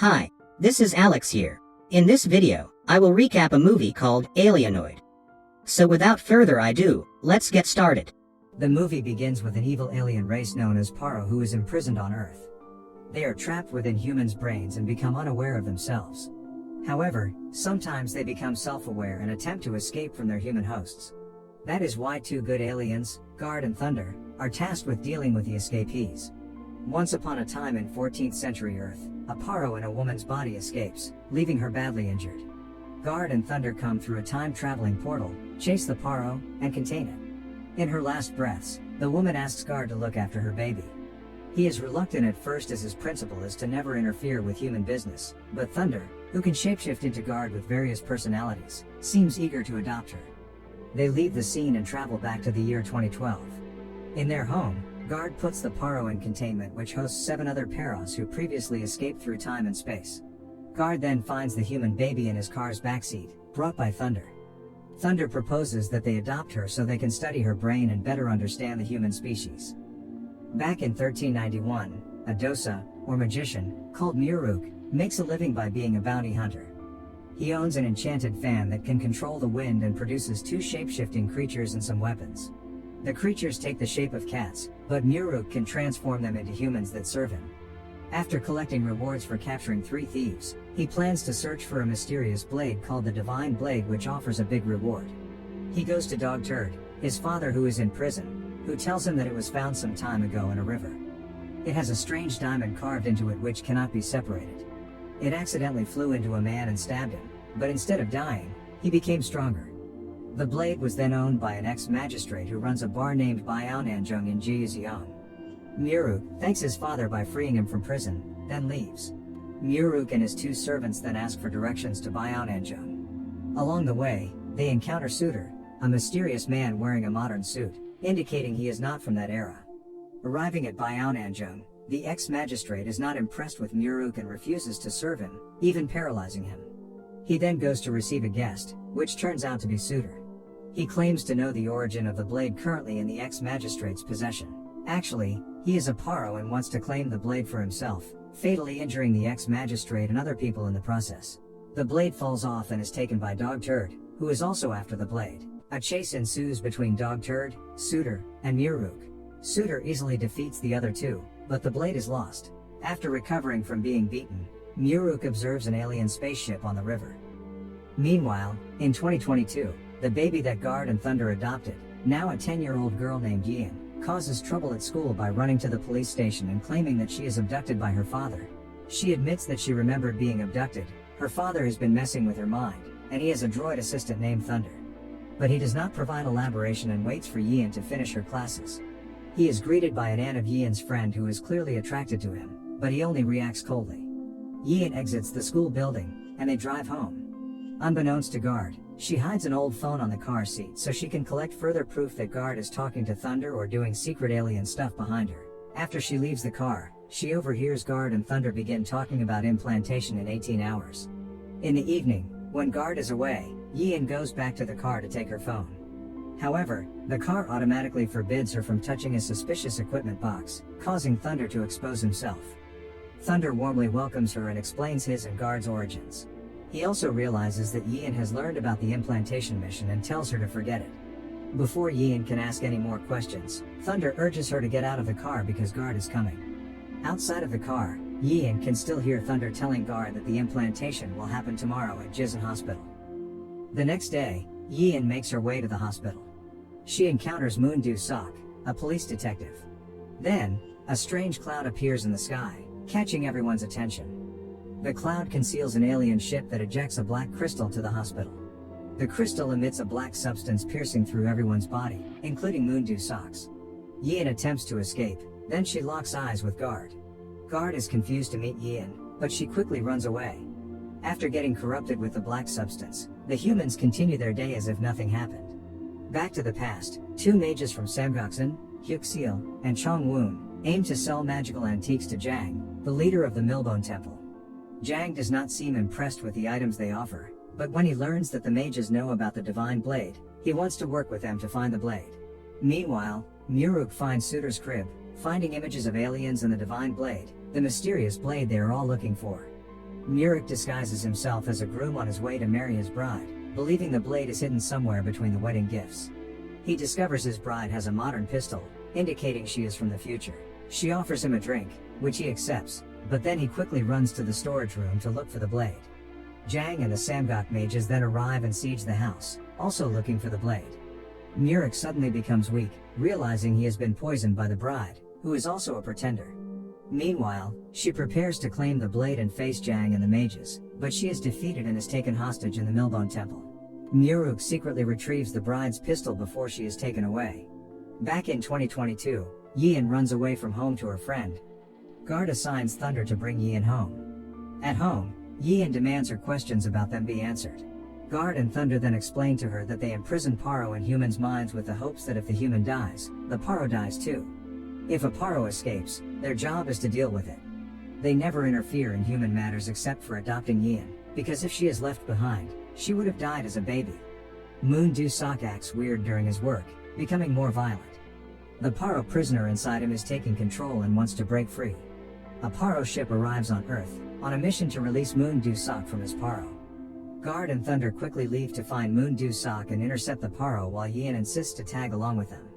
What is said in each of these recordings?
Hi, this is Alex here. In this video, I will recap a movie called Alienoid. So without further ado, let's get started. The movie begins with an evil alien race known as Paro who is imprisoned on Earth. They are trapped within humans' brains and become unaware of themselves. However, sometimes they become self-aware and attempt to escape from their human hosts. That is why two good aliens, Guard and Thunder, are tasked with dealing with the escapees. Once upon a time in 14th century Earth, a Paro in a woman's body escapes, leaving her badly injured. Guard and Thunder come through a time-traveling portal, chase the Paro, and contain it. In her last breaths, the woman asks Guard to look after her baby. He is reluctant at first as his principle is to never interfere with human business, but Thunder, who can shapeshift into Guard with various personalities, seems eager to adopt her. They leave the scene and travel back to the year 2012. In their home, Guard puts the Paro in containment, which hosts 7 other Paros who previously escaped through time and space. Guard then finds the human baby in his car's backseat, brought by Thunder. Thunder proposes that they adopt her so they can study her brain and better understand the human species. Back in 1391, a dosa, or magician, called Muruk, makes a living by being a bounty hunter. He owns an enchanted fan that can control the wind and produces 2 shape-shifting creatures and some weapons. The creatures take the shape of cats, but Muruk can transform them into humans that serve him. After collecting rewards for capturing 3 thieves, he plans to search for a mysterious blade called the Divine Blade, which offers a big reward. He goes to Dog Turd, his father who is in prison, who tells him that it was found some time ago in a river. It has a strange diamond carved into it which cannot be separated. It accidentally flew into a man and stabbed him, but instead of dying, he became stronger. The blade was then owned by an ex-magistrate who runs a bar named Bayaonanjung in Jiuxiang. Muruk thanks his father by freeing him from prison, then leaves. Muruk and his 2 servants then ask for directions to Bayaonanjung. Along the way, they encounter Suitor, a mysterious man wearing a modern suit, indicating he is not from that era. Arriving at Bayaonanjung, the ex-magistrate is not impressed with Muruk and refuses to serve him, even paralyzing him. He then goes to receive a guest, which turns out to be Suitor. He claims to know the origin of the blade currently in the ex-magistrate's possession. Actually, he is a Paro and wants to claim the blade for himself, fatally injuring the ex-magistrate and other people in the process. The blade falls off and is taken by Dog Turd, who is also after the blade. A chase ensues between Dog Turd, Suitor, and Muruk. Suitor easily defeats the other 2, but the blade is lost. After recovering from being beaten, Muruk observes an alien spaceship on the river. Meanwhile, in 2022, the baby that Guard and Thunder adopted, now a 10-year-old girl named Yian, causes trouble at school by running to the police station and claiming that she is abducted by her father. She admits that she remembered being abducted, her father has been messing with her mind, and he has a droid assistant named Thunder. But he does not provide elaboration and waits for Yian to finish her classes. He is greeted by an aunt of Yian's friend who is clearly attracted to him, but he only reacts coldly. Yian exits the school building, and they drive home. Unbeknownst to Guard, she hides an old phone on the car seat so she can collect further proof that Guard is talking to Thunder or doing secret alien stuff behind her. After she leaves the car, she overhears Guard and Thunder begin talking about implantation in 18 hours. In the evening, when Guard is away, Yian goes back to the car to take her phone. However, the car automatically forbids her from touching a suspicious equipment box, causing Thunder to expose himself. Thunder warmly welcomes her and explains his and Guard's origins. He also realizes that Yian has learned about the implantation mission and tells her to forget it. Before Yian can ask any more questions, Thunder urges her to get out of the car because Guard is coming. Outside of the car, Yian can still hear Thunder telling Guard that the implantation will happen tomorrow at Jizan Hospital. The next day, Yian makes her way to the hospital. She encounters Moondu Sok, a police detective. Then, a strange cloud appears in the sky, catching everyone's attention. The cloud conceals an alien ship that ejects a black crystal to the hospital. The crystal emits a black substance piercing through everyone's body, including Moondu Sok's. Yian attempts to escape, then she locks eyes with Guard. Guard is confused to meet Yian, but she quickly runs away. After getting corrupted with the black substance, the humans continue their day as if nothing happened. Back to the past, 2 mages from Samgaksan, Hyukseal, and Chongwon, aim to sell magical antiques to Jang, the leader of the Millbone Temple. Jang does not seem impressed with the items they offer, but when he learns that the mages know about the Divine Blade, he wants to work with them to find the blade. Meanwhile, Muruk finds Suitor's crib, finding images of aliens and the Divine Blade, the mysterious blade they are all looking for. Muruk disguises himself as a groom on his way to marry his bride, believing the blade is hidden somewhere between the wedding gifts. He discovers his bride has a modern pistol, indicating she is from the future. She offers him a drink, which he accepts, but then he quickly runs to the storage room to look for the blade. Jang and the Samguk mages then arrive and siege the house, also looking for the blade. Muruk suddenly becomes weak, realizing he has been poisoned by the bride, who is also a pretender. Meanwhile, she prepares to claim the blade and face Jang and the mages, but she is defeated and is taken hostage in the Millbone Temple. Muruk secretly retrieves the bride's pistol before she is taken away. Back in 2022, Yian runs away from home to her friend. Guard assigns Thunder to bring Yian home. At home, Yian demands her questions about them be answered. Guard and Thunder then explain to her that they imprison Paro in humans' minds with the hopes that if the human dies, the Paro dies too. If a Paro escapes, their job is to deal with it. They never interfere in human matters except for adopting Yian, because if she is left behind, she would have died as a baby. Moon Do-sok acts weird during his work, becoming more violent. The Paro prisoner inside him is taking control and wants to break free. A Paro ship arrives on Earth, on a mission to release Moon Do-sok from his Paro. Guard and Thunder quickly leave to find Moon Do-sok and intercept the Paro while Yian insists to tag along with them.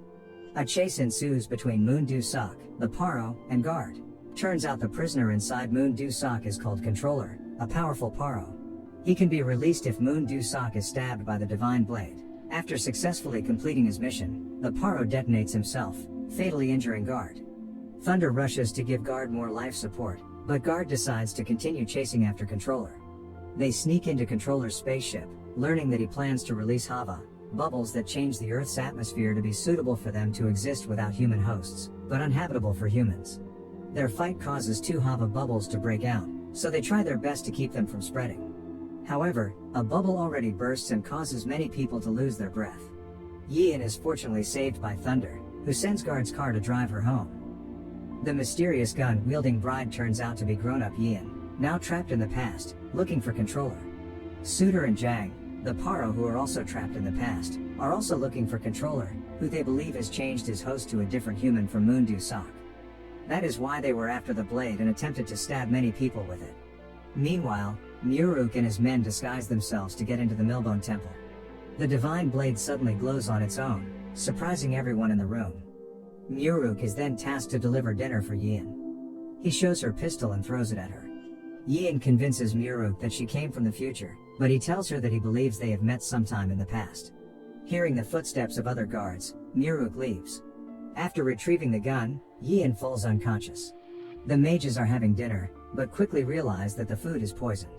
A chase ensues between Moon Do-sok, the Paro, and Guard. Turns out the prisoner inside Moon Do-sok is called Controller, a powerful Paro. He can be released if Moon Do-sok is stabbed by the Divine Blade. After successfully completing his mission, the Paro detonates himself, fatally injuring Guard. Thunder rushes to give Guard more life support, but Guard decides to continue chasing after Controller. They sneak into Controller's spaceship, learning that he plans to release Hava, bubbles that change the Earth's atmosphere to be suitable for them to exist without human hosts, but uninhabitable for humans. Their fight causes 2 Hava bubbles to break out, so they try their best to keep them from spreading. However, a bubble already bursts and causes many people to lose their breath. Yian is fortunately saved by Thunder, who sends Guard's car to drive her home. The mysterious gun-wielding bride turns out to be grown-up Yian, now trapped in the past, looking for Controller. Suitor and Jang, the Paro who are also trapped in the past, are also looking for Controller, who they believe has changed his host to a different human from Moon Do-sok. That is why they were after the blade and attempted to stab many people with it. Meanwhile, Muruk and his men disguise themselves to get into the Millbone Temple. The Divine Blade suddenly glows on its own, surprising everyone in the room. Muruk is then tasked to deliver dinner for Yian. He shows her pistol and throws it at her. Yian convinces Muruk that she came from the future, but he tells her that he believes they have met sometime in the past. Hearing the footsteps of other guards, Muruk leaves. After retrieving the gun, Yian falls unconscious. The mages are having dinner, but quickly realize that the food is poisoned.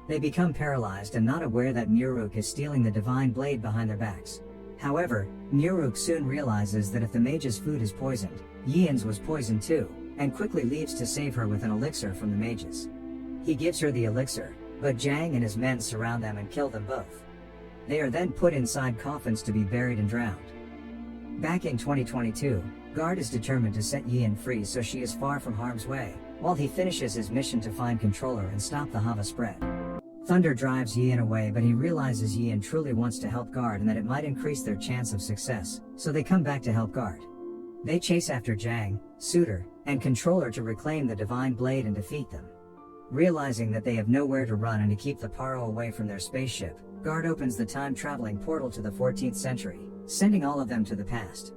They become paralyzed and not aware that Muruk is stealing the Divine Blade behind their backs. However, Muruk soon realizes that if the mage's food is poisoned, Yian's was poisoned too, and quickly leaves to save her with an elixir from the mages. He gives her the elixir, but Jang and his men surround them and kill them both. They are then put inside coffins to be buried and drowned. Back in 2022, Guard is determined to set Yian free so she is far from harm's way, while he finishes his mission to find Controller and stop the Hava spread. Thunder drives Yian away, but he realizes Yian truly wants to help Guard and that it might increase their chance of success, so they come back to help Guard. They chase after Jang, Suitor, and Controller to reclaim the Divine Blade and defeat them. Realizing that they have nowhere to run and to keep the Paro away from their spaceship, Guard opens the time-traveling portal to the 14th century, sending all of them to the past.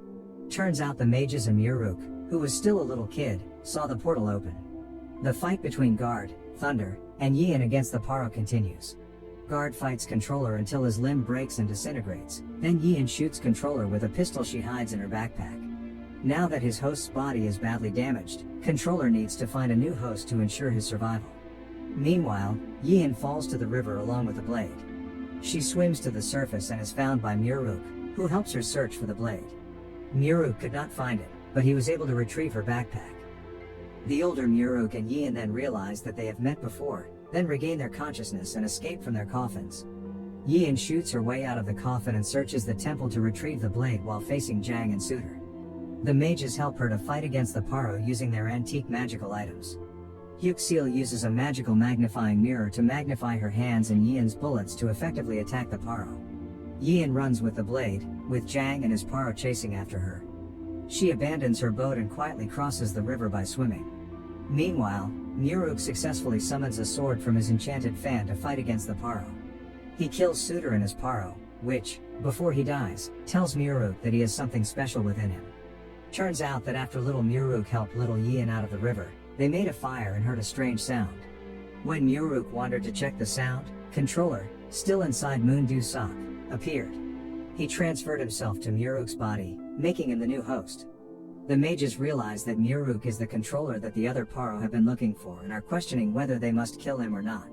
Turns out the mages and Muruk, who was still a little kid, saw the portal open. The fight between Guard, Thunder, and Yian against the Paro continues. Guard fights Controller until his limb breaks and disintegrates, then Yian shoots Controller with a pistol she hides in her backpack. Now that his host's body is badly damaged, Controller needs to find a new host to ensure his survival. Meanwhile, Yian falls to the river along with the blade. She swims to the surface and is found by Muruk, who helps her search for the blade. Muruk could not find it, but he was able to retrieve her backpack. The older Muruk and Yian then realize that they have met before, then regain their consciousness and escape from their coffins. Yian shoots her way out of the coffin and searches the temple to retrieve the blade while facing Jang and Suitor. The mages help her to fight against the Paro using their antique magical items. Yuxil uses a magical magnifying mirror to magnify her hands and Yian's bullets to effectively attack the Paro. Yian runs with the blade, with Jang and his Paro chasing after her. She abandons her boat and quietly crosses the river by swimming. Meanwhile, Muruk successfully summons a sword from his enchanted fan to fight against the Paro. He kills Suitor and his Paro, which, before he dies, tells Muruk that he has something special within him. Turns out that after little Muruk helped little Yin out of the river, they made a fire and heard a strange sound. When Muruk wandered to check the sound, Controller, still inside Moondew Sock, appeared. He transferred himself to Muruk's body, making him the new host. The mages realize that Muruk is the controller that the other Paro have been looking for and are questioning whether they must kill him or not.